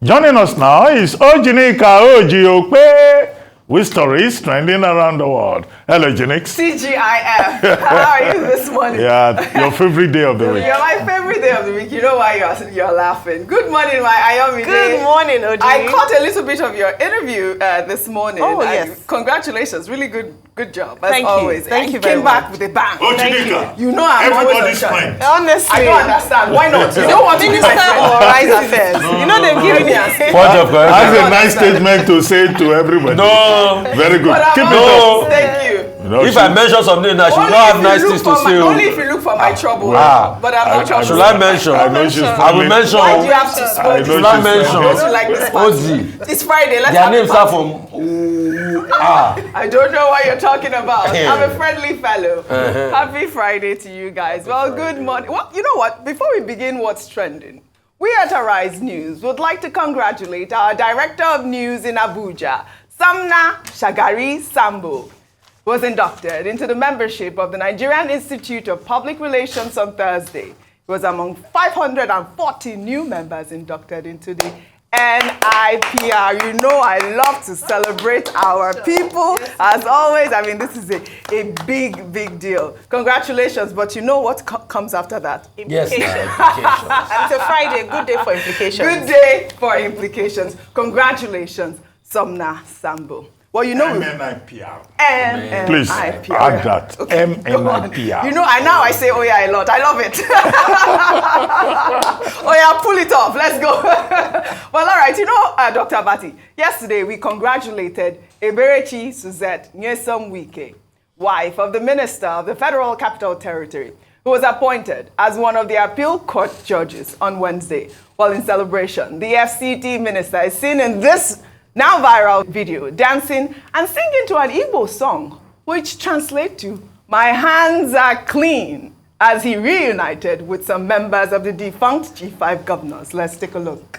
Joining us now is OjyOkp, with stories trending around the world. Hello, Jinx. TGIF. How are you this morning? Yeah, your favorite day of the week. You're my favorite day of the week. You know why you're laughing. Good morning, my Ayomi. Good morning, Oji. I caught a little bit of your interview this morning. Oh, yes. Congratulations. Really good job, as Thank always. you. Thank you very very much. Came back much. with a bang. Ojinika, You know I'm everybody's always on fine. Honestly. I don't understand. Why not? You don't want to be my Minister friend. or Rice Affairs. You know they've given me a Point of correction. That's a nice statement to say to everybody. No. Very good. But Keep I'm it up. honest. Thank you. No, If I mention something that she will not have nice things to say. Only if you look for my trouble. Ah. But I'm not trouble. Should I mention? I know she's I will friendly. mention. Why do you have to I spoil know this? Should I she's mention? Don't you like this party? Ozi. It's Friday. Let's Their have a names start party. from I don't know what you're talking about. I'm a friendly fellow. Happy Friday to you guys. Well, good morning. Well, you know what? Before we begin what's trending, we at Arise News would like to congratulate our Director of News in Abuja, Samna Shagari Sambo, who was inducted into the membership of the Nigerian Institute of Public Relations on Thursday. He was among 540 new members inducted into the NIPR. You know I love to celebrate our people. As always, I mean, this is a big deal. Congratulations, but you know what comes after that? yes. Implications. And it's a Friday, good day for implications. Good day for implications. Congratulations, Somna Sambo. Well, you know, MNIPR. NNIPR. Please add that. MNIPR. You know, I say oh yeah a lot. I love it. Oh yeah, pull it off. Let's go. Well, all right. You know, Dr. Abati, yesterday we congratulated Eberechi Suzzette Nyesom-Wike, wife of the Minister of the Federal Capital Territory, who was appointed as one of the appeal court judges on Wednesday. While in celebration, the FCT minister is seen in this now viral video dancing and singing to an Igbo song, which translates to "My hands are clean," as he reunited with some members of the defunct G5 governors. Let's take a look.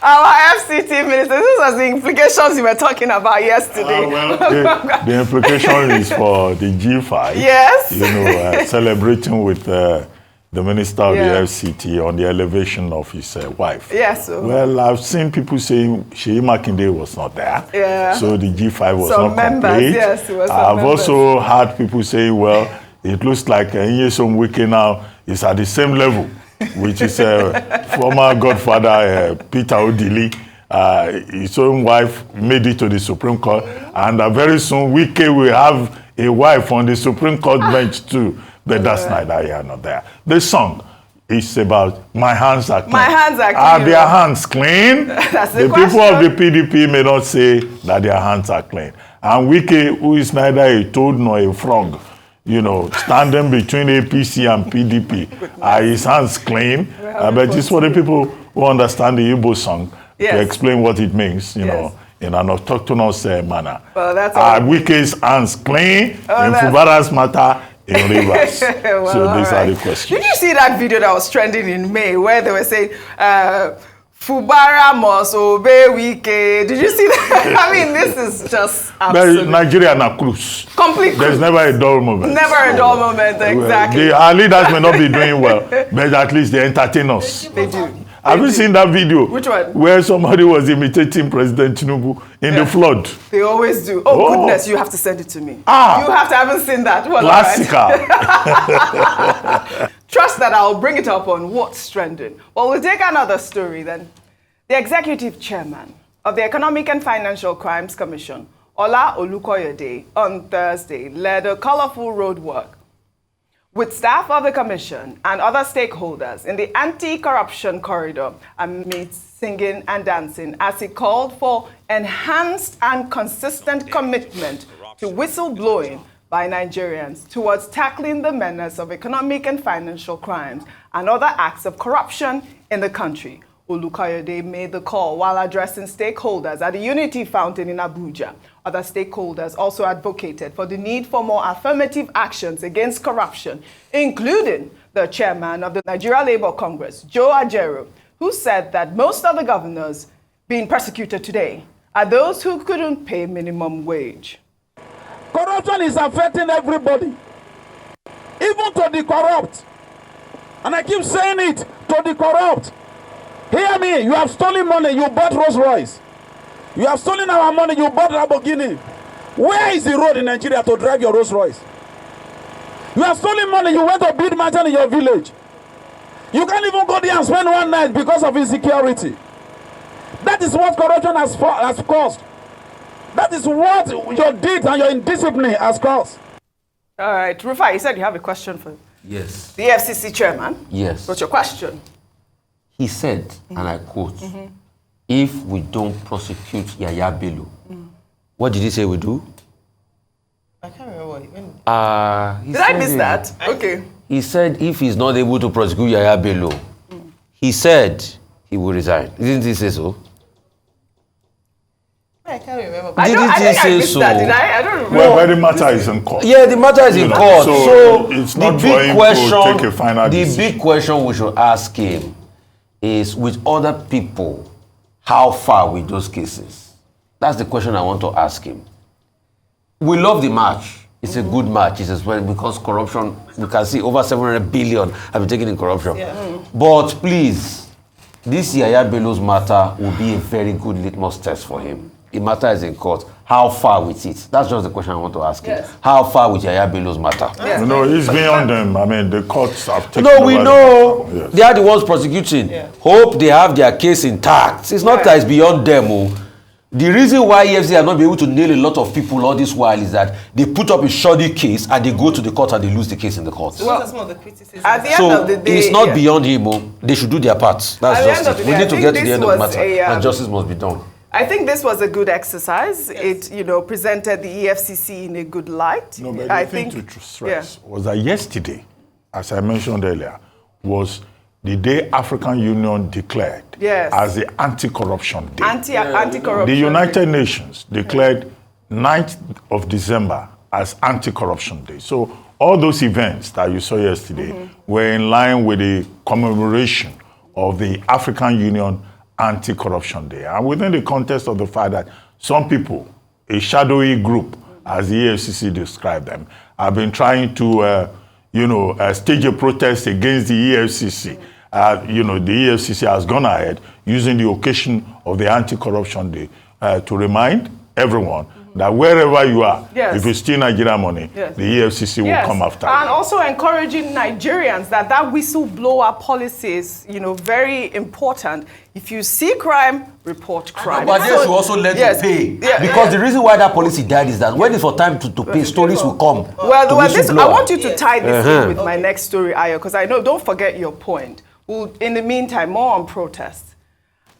Our FCT minister, this was the implications we were talking about yesterday. The implication is for the G5. Yes. You know, celebrating with the minister of the FCT on the elevation of his wife. Yes. Well, I've seen people saying Sheyi Makinde was not there. Yeah. So the G5 was Some not members, complete. yes, it was some I've members. also heard people say, well, it looks like Nyesom-Wike now is at the same level, which is former godfather Peter Odili. His own wife made it to the Supreme Court, and very soon Wike will have a wife on the Supreme Court bench too. But that's neither here nor there. The song is about my hands are clean. My hands are clean. Are their hands clean? That's the people of the PDP may not say that their hands are clean. And Wike, who is neither a toad nor a frog, you know, standing between APC and PDP, are his hands clean? But it's for the people who understand the Igbo song to explain what it means, you know, in an autochthonous manner. Well, that's are Wike's hands clean? In Fubara's matter, in Rivers. Well, so these are the questions. Did you see that video that was trending in May where they were saying, Fubara must obey Wike? Did you see that? I mean, this is just absolute. Nigeria na cruise. Complete There's cruise. never a dull moment. Never a dull moment, exactly. Our leaders may not be doing well, but at least they entertain us. They do. Have you seen that video? Which one? Where somebody was imitating President Tinubu in the flood. They always do. Oh, goodness, you have to send it to me. You have to haven't seen that. Well, Classical. Trust that I'll bring it up on What's Trending. Well, we'll take another story then. The executive chairman of the Economic and Financial Crimes Commission, Ola Olukoyede, on Thursday led a colourful road work with staff of the Commission and other stakeholders in the anti-corruption corridor amidst singing and dancing as he called for enhanced and consistent commitment to whistleblowing by Nigerians towards tackling the menace of economic and financial crimes and other acts of corruption in the country. Olukoyede made the call while addressing stakeholders at the Unity Fountain in Abuja. Other stakeholders also advocated for the need for more affirmative actions against corruption, including the chairman of the Nigeria Labour Congress, Joe Ajero, who said that most of the governors being persecuted today are those who couldn't pay minimum wage. Corruption is affecting everybody, even to the corrupt. And I keep saying it, to the corrupt. Hear me, you have stolen money, you bought Rolls Royce. You have stolen our money, you bought Lamborghini. Where is the road in Nigeria to drive your Rolls Royce? You have stolen money, you went to build mansion in your village. You can't even go there and spend one night because of insecurity. That is what corruption has caused. That is what your deeds and your indiscipline has caused. All right, Rufai, you said you have a question for Yes. the FCC chairman. Yes. What's your question? He said, and I quote, if we don't prosecute Yaya Bello, what did he say we do? I can't remember what he meant. Did I miss that? Okay. He said if he's not able to prosecute Yaya Bello, he said he will resign. Didn't he say so? I can't remember. I Didn't he think I say missed so? that. Did I? I don't remember. Well, but the matter is in court. Yeah, the matter is in know, court. so So it's the not for big him to question, take a final the decision. big question we should ask him is, with other people, how far with those cases? That's the question I want to ask him. We love the march. It's a good march. It's as well because corruption, we can see over 700 billion have been taken in corruption. Yeah. But please, this Yaya Bello's matter will be a very good litmus test for him. The matter is in court. How far with it? That's just the question I want to ask him. Yes. How far with Yaya Bello's matter? Yes. You know, it's beyond them. I mean, the courts have taken No, we over know. the matter. Yes. They are the ones prosecuting. Yeah. Hope they have their case intact. It's not Yeah. that it's beyond them. Oh. The reason why EFCC are not be able to nail a lot of people all this while is that they put up a shoddy case and they go to the court and they lose the case in the court. So those are some of the criticisms. At the end So of the day, it's not yeah. beyond him. Oh. They should do their part. That's At the end of justice. the We day, need I to think get to the this end of the was matter, a, and justice must be done. I think this was a good exercise. It, presented the EFCC in a good light. No, but I the thing think to stress was that yesterday, as I mentioned earlier, was the day African Union declared Yes. as the anti-corruption day. anti-corruption. The United Nations declared 9th of December as anti-corruption day. So all those events that you saw yesterday were in line with the commemoration of the African Union anti-corruption day. And within the context of the fact that some people, a shadowy group, as the EFCC described them, have been trying to, stage a protest against the EFCC. The EFCC has gone ahead using the occasion of the anti-corruption day to remind everyone that wherever you are, Yes. if you steal Nigerian money, Yes. the EFCC will come after and you. also encouraging Nigerians that whistleblower policy is, very important. If you see crime, report crime. But yes, you also let Yes. them pay. Yeah. Because the reason why that policy died is that when it's for time to pay, stories will come. Well, to I whistleblower. want you to tie this in with my Okay. next story, Ayo, because I know, don't forget your point. Well, in the meantime, more on protests.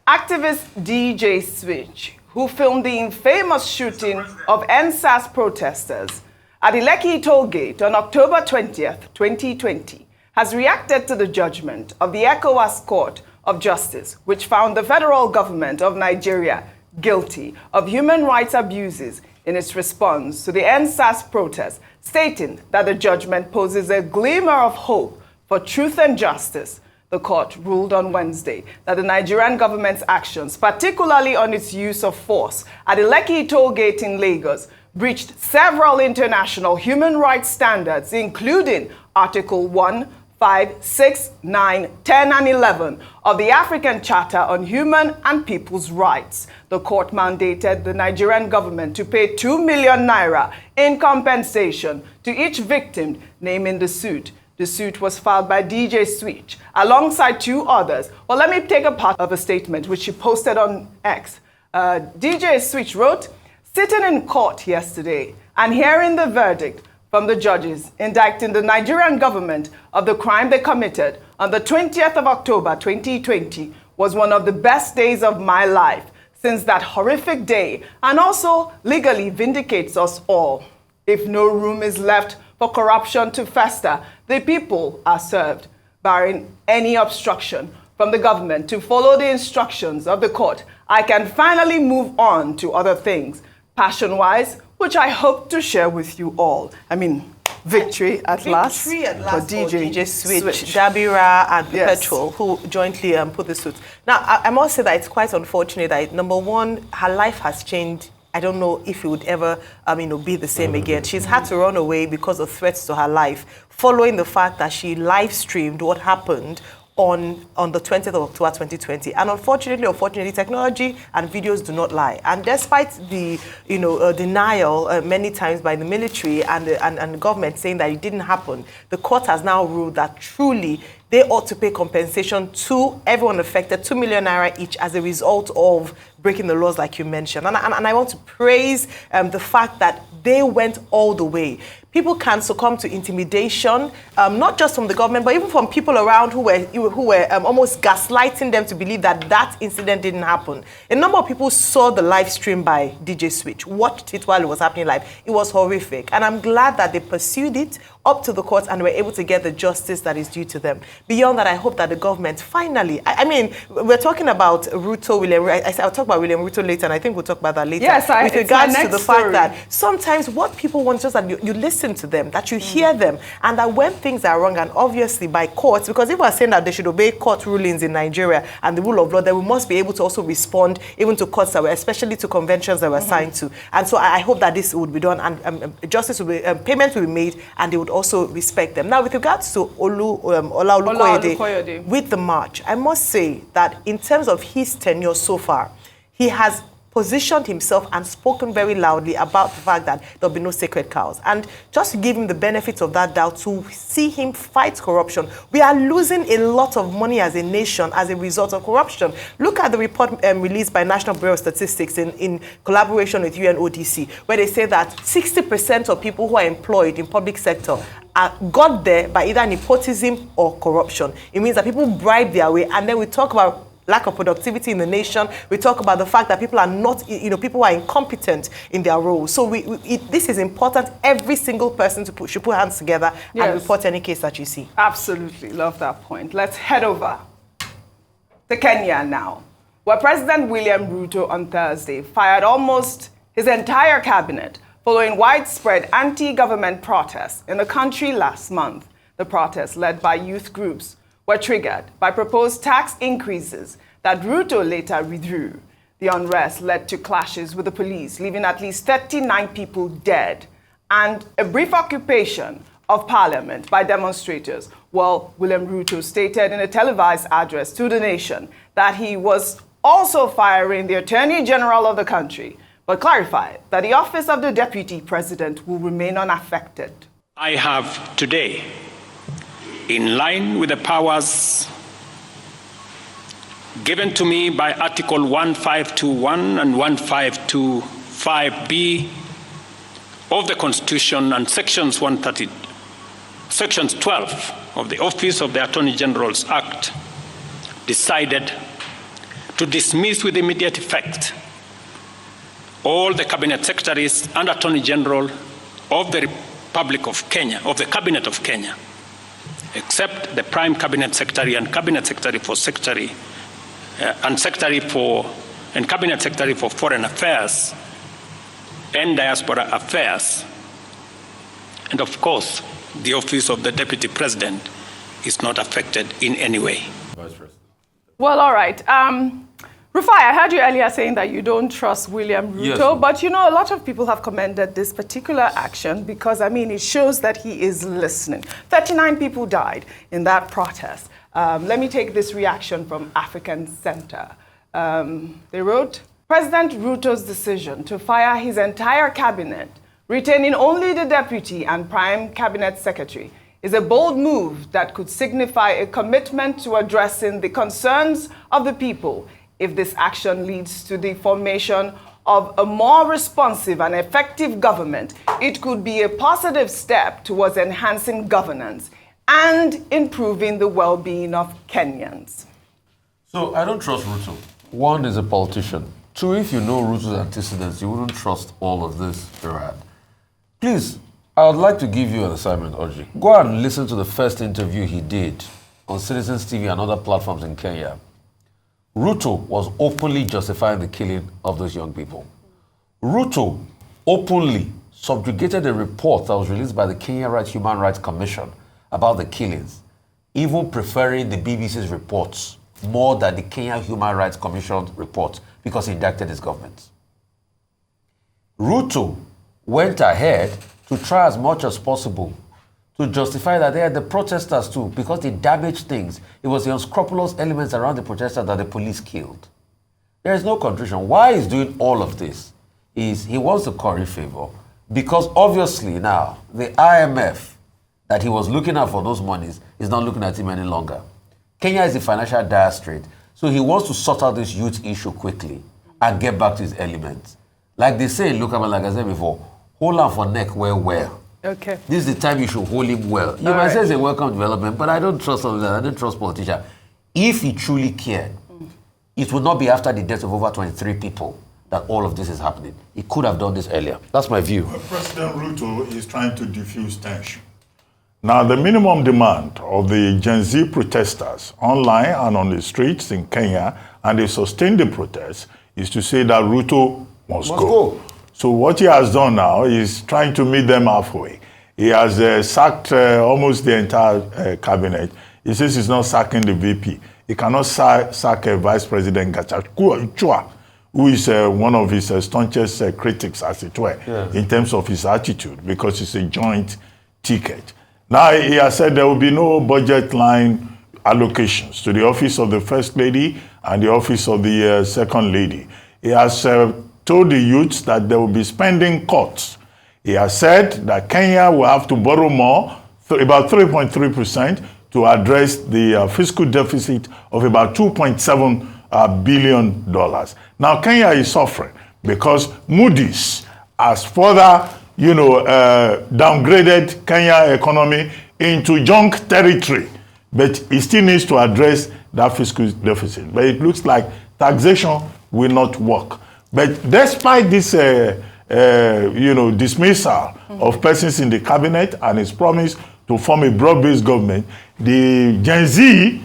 Activist DJ Switch, who filmed the infamous shooting of NSAS protesters at the Lekki toll gate on October 20th, 2020, has reacted to the judgment of the ECOWAS Court of Justice, which found the federal government of Nigeria guilty of human rights abuses in its response to the NSAS protest, stating that the judgment poses a glimmer of hope for truth and justice. The court ruled on Wednesday that the Nigerian government's actions, particularly on its use of force at the Lekki toll gate in Lagos, breached several international human rights standards, including Article 1, 5, 6, 9, 10, and 11 of the African Charter on Human and People's Rights. The court mandated the Nigerian government to pay 2 million naira in compensation to each victim named in the suit. The suit was filed by DJ Switch alongside 2 others. Well, let me take a part of a statement which she posted on X. DJ Switch wrote, "Sitting in court yesterday and hearing the verdict from the judges indicting the Nigerian government of the crime they committed on the 20th of October 2020 was one of the best days of my life since that horrific day, and also legally vindicates us all. If no room is left for corruption to fester, the people are served, barring any obstruction from the government to follow the instructions of the court. I can finally move on to other things, passion-wise, which I hope to share with you all. I mean, victory at last for DJ Switch, Dabira and Petrol, who jointly put the suit. Now, I must say that it's quite unfortunate that, number one, her life has changed. I don't know if it would ever be the same again. She's had to run away because of threats to her life, following the fact that she live-streamed what happened on the 20th of October 2020. And unfortunately, technology and videos do not lie. And despite the denial many times by the military and the government saying that it didn't happen, the court has now ruled that truly they ought to pay compensation to everyone affected, 2 million naira each, as a result of breaking the laws like you mentioned. And I want to praise the fact that they went all the way. People can succumb to intimidation, not just from the government, but even from people around who were almost gaslighting them to believe that that incident didn't happen. A number of people saw the live stream by DJ Switch, watched it while it was happening live. It was horrific. And I'm glad that they pursued it up to the courts and were able to get the justice that is due to them. Beyond that, I hope that the government finally, we're talking about I'll talk about William Ruto later, and I think we'll talk about that later. Yes, with regards to the fact that sometimes what people want is just that you listen to them, that you hear them, and that when things are wrong, and obviously by courts, because if we're saying that they should obey court rulings in Nigeria and the rule of law, then we must be able to also respond even to courts that were, especially to conventions that were assigned to. And so I hope that this would be done, and justice will be, payments will be made, and they would also respect them. Now, with regards to Ola Olukoyede, with the march, I must say that in terms of his tenure so far, he has positioned himself and spoken very loudly about the fact that there'll be no sacred cows. And just to give him the benefit of that doubt, to see him fight corruption. We are losing a lot of money as a nation as a result of corruption. Look at the report released by National Bureau of Statistics in collaboration with UNODC, where they say that 60% of people who are employed in public sector got there by either nepotism or corruption. It means that people bribe their way, and then we talk about lack of productivity in the nation. We talk about the fact that people are not, people are incompetent in their roles. So this is important. Every single person should put hands together and report any case that you see. Absolutely. Love that point. Let's head over to Kenya now, where President William Ruto on Thursday fired almost his entire cabinet following widespread anti-government protests in the country last month. The protests, led by youth groups, were triggered by proposed tax increases that Ruto later withdrew. The unrest led to clashes with the police, leaving at least 39 people dead, and a brief occupation of parliament by demonstrators. Well, William Ruto stated in a televised address to the nation that he was also firing the Attorney General of the country, but clarified that the office of the Deputy President will remain unaffected. I have today, in line with the powers given to me by Article 1521 and 1525B of the Constitution and Sections 12 of the Office of the Attorney General's Act, decided to dismiss with immediate effect all the Cabinet Secretaries and Attorney General of the Republic of Kenya, of the Cabinet of Kenya, except the Prime Cabinet Secretary and Cabinet Secretary for Cabinet Secretary for Foreign Affairs and Diaspora Affairs. And of course, the office of the Deputy President is not affected in any way. Vice President. Well, all right. Rufai, I heard you earlier saying that you don't trust William Ruto, but a lot of people have commended this particular action because, it shows that he is listening. 39 people died in that protest. Let me take this reaction from African Center. They wrote, President Ruto's decision to fire his entire cabinet, retaining only the deputy and prime cabinet secretary, is a bold move that could signify a commitment to addressing the concerns of the people. If this action leads to the formation of a more responsive and effective government, it could be a positive step towards enhancing governance and improving the well-being of Kenyans. So I don't trust Ruto. One, is a politician. Two, if you know Ruto's antecedents, you wouldn't trust all of this, Gerard. Please, I would like to give you an assignment, Oji. Go and listen to the first interview he did on Citizens TV and other platforms in Kenya. Ruto was openly justifying the killing of those young people. Ruto openly subjugated a report that was released by the Kenya Human Rights Commission about the killings, even preferring the BBC's reports more than the Kenya Human Rights Commission report because he indicted his government. Ruto went ahead to try as much as possible to justify that they are the protesters too, because they damaged things. It was the unscrupulous elements around the protesters that the police killed. There is no contrition. Why he's doing all of this is he wants to curry favor, because obviously now the IMF that he was looking at for those monies is not looking at him any longer. Kenya is a financial dire strait, so he wants to sort out this youth issue quickly and get back to his elements. Like they say, look, like I said before, hold on for neck well. Okay. This is the time you should hold him well. You might say it's a welcome development, but I don't trust all of that. I don't trust politicians. If he truly cared, it would not be after the death of over 23 people that all of this is happening. He could have done this earlier. That's my view. President Ruto is trying to diffuse tension. Now, the minimum demand of the Gen Z protesters online and on the streets in Kenya, and they sustain the protests, is to say that Ruto must go. So what he has done now is trying to meet them halfway. He has sacked almost the entire cabinet. He says he's not sacking the VP. He cannot sack Vice President Gachagua, who is one of his staunchest critics, as it were, in terms of his attitude, because it's a joint ticket. Now, he has said there will be no budget line allocations to the office of the First Lady and the office of the Second Lady. He has told the youths that there will be spending cuts. He has said that Kenya will have to borrow more, about 3.3%, to address the fiscal deficit of about $2.7 billion. Now, Kenya is suffering because Moody's has further downgraded Kenya economy into junk territory, but it still needs to address that fiscal deficit. But it looks like taxation will not work. But despite this, dismissal of persons in the cabinet and his promise to form a broad-based government, the Gen Z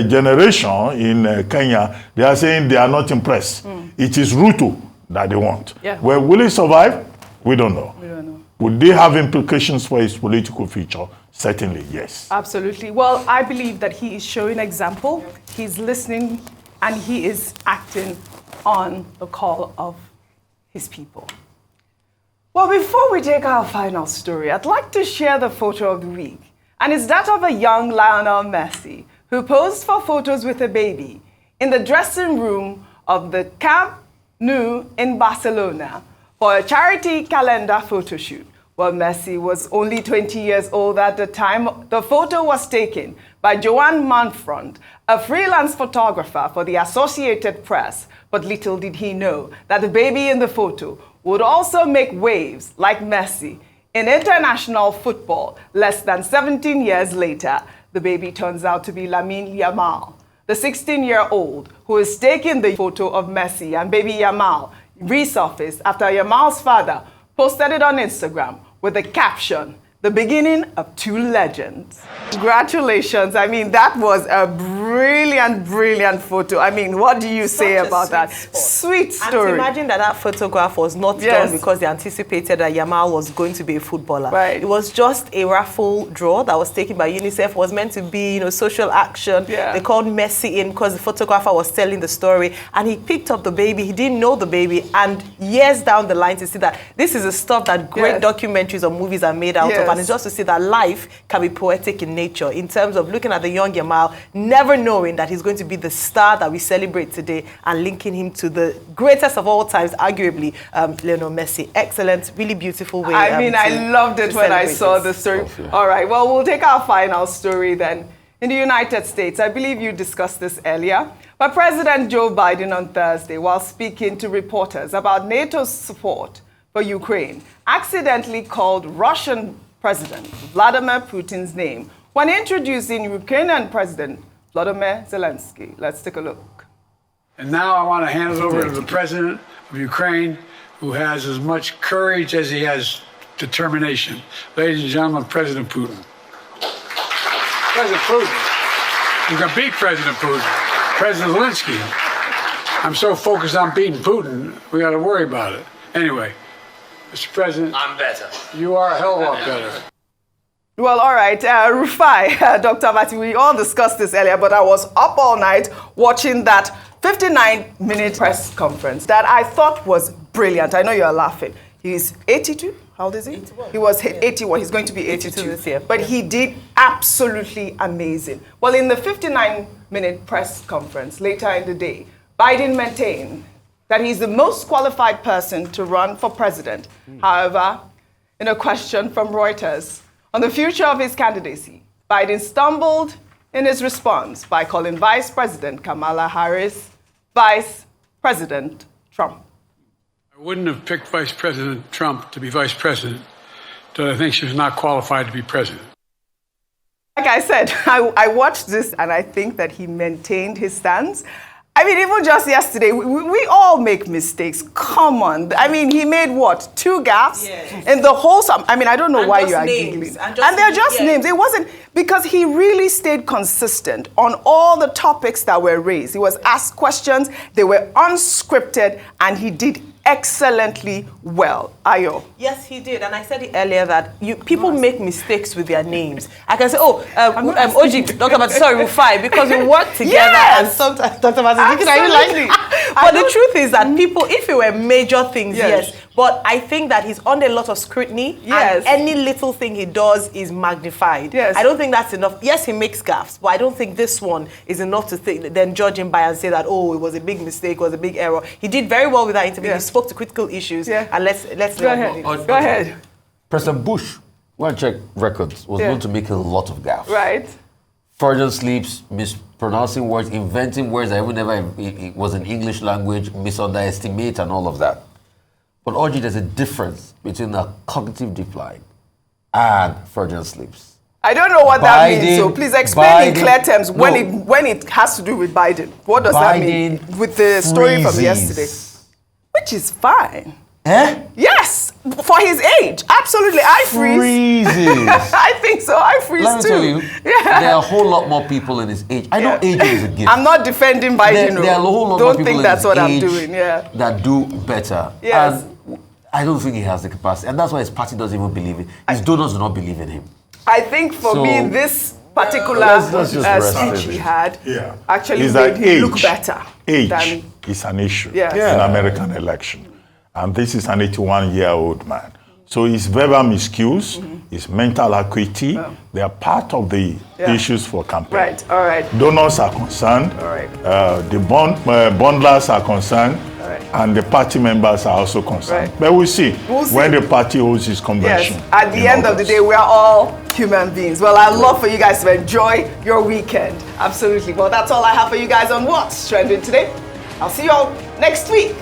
generation in Kenya, they are saying they are not impressed. It is Ruto that they want. Yeah. Well, will he survive? We don't know. We don't know. Would they have implications for his political future? Certainly, yes. Absolutely. Well, I believe that he is showing example. He's listening and he is acting on the call of his people. Well, before we take our final story, I'd like to share the photo of the week. And it's that of a young Lionel Messi, who posed for photos with a baby in the dressing room of the Camp Nou in Barcelona for a charity calendar photo shoot. Well, Messi was only 20 years old at the time the photo was taken by Joan Manfront, a freelance photographer for the Associated Press. But little did he know that the baby in the photo would also make waves like Messi in international football. Less than 17 years later, the baby turns out to be Lamine Yamal, the 16-year-old who is taking the photo of Messi and baby Yamal resurfaced after Yamal's father posted it on Instagram with the caption, "The beginning of two legends." Congratulations. I mean, that was a brilliant photo. I mean, what do you say about that? Sweet story. And imagine that photograph was not done because they anticipated that Yamal was going to be a footballer. Right. It was just a raffle draw that was taken by UNICEF. It was meant to be, social action. Yeah. They called Messi in because the photographer was telling the story, and he picked up the baby. He didn't know the baby, and years down the line to see that this is the stuff that great documentaries or movies are made out of, and it's just to see that life can be poetic in nature in terms of looking at the young Yamal, never knowing that he's going to be the star that we celebrate today, and linking him to the greatest of all times, arguably, Lionel Messi. Excellent, really beautiful way. I mean, I loved it when I saw the story. All right, well, we'll take our final story then. In the United States, I believe you discussed this earlier, but President Joe Biden on Thursday, while speaking to reporters about NATO's support for Ukraine, accidentally called Russian President Vladimir Putin's name when introducing Ukrainian President Volodymyr Zelensky. Let's take a look. And now I want to hand it over to the President of Ukraine, who has as much courage as he has determination. Ladies and gentlemen, President Putin. President Putin. You can beat President Putin. President Zelensky. I'm so focused on beating Putin, we got to worry about it. Anyway, Mr. President. I'm better. You are a hell of a lot better. Well, all right, Rufai, Dr. Abati, we all discussed this earlier, but I was up all night watching that 59-minute press conference that I thought was brilliant. I know you're laughing. He's 82. How old is he? 81. He was 81. He's going to be 82 this year. But he did absolutely amazing. Well, in the 59-minute press conference later in the day, Biden maintained that he's the most qualified person to run for president. However, in a question from Reuters on the future of his candidacy, Biden stumbled in his response by calling Vice President Kamala Harris Vice President Trump. I wouldn't have picked Vice President Trump to be Vice President, but I think she was not qualified to be president. Like I said, I watched this and I think that he maintained his stance. I mean, even just yesterday, we all make mistakes. Come on. I mean, he made what? 2 gaffes? Yes. In the whole sum. I mean, I don't know And why just you are names. giggling. And they're just yes. names. It wasn't, because he really stayed consistent on all the topics that were raised. He was asked questions, they were unscripted, and he did excellently well. Ayo. Yes, he did. And I said it earlier that people make mistakes with their names. I can say, Oji, Dr. Abati, sorry, Rufai, because we work together. Yes! And sometimes Dr. Abati, Absolutely. but the truth is that people, if it were major things, Yes. yes. But I think that he's under a lot of scrutiny. Yes. And any little thing he does is magnified. Yes. I don't think that's enough. Yes, he makes gaffes, but I don't think this one is enough to then judge him by and say that, oh, it was a big mistake, it was a big error. He did very well with that interview. Yes. He spoke to critical issues. Yeah. And let's Go ahead. Go ahead. President Bush, when I check records, was known to make a lot of gaffes. Right. Freudian slips, mispronouncing words, inventing words that even never it was in English language, misunderestimate and all of that. But Oji, there's a difference between a cognitive decline and Freudian slips. I don't know what that means, Biden- so please explain in Biden- clear terms when no. it has to do with Biden. What does that mean Biden with the story from freezes. yesterday? Which is fine. Eh? Yes, for his age, absolutely. I freeze. Freezes. I think so. I freeze Let me too. tell you, Yeah. there are a whole lot more people in his age. I know aging is a gift. I'm not defending Biden. There are a whole lot more Don't people think in that's his what I'm age doing. Yeah. that do better. Yes. And I don't think he has the capacity. And that's why his party doesn't even believe it. His donors do not believe in him. I think for So, me, this particular let's just rest speech with he it. had actually Is made that him look age- better. Age than- is an issue Yes. in American election. And this is an 81-year-old man. So his verbal miscues, his mental acuity, they are part of the issues for campaign. Right, all right. Donors are concerned. All right. The bundlers are concerned. All right. And the party members are also concerned. Right. But we'll see, We'll see. when the party holds its convention. Yes, at the in end of the August. day, we are all human beings. Well, I'd love for you guys to enjoy your weekend. Absolutely. Well, that's all I have for you guys on What's Trending today. I'll see you all next week.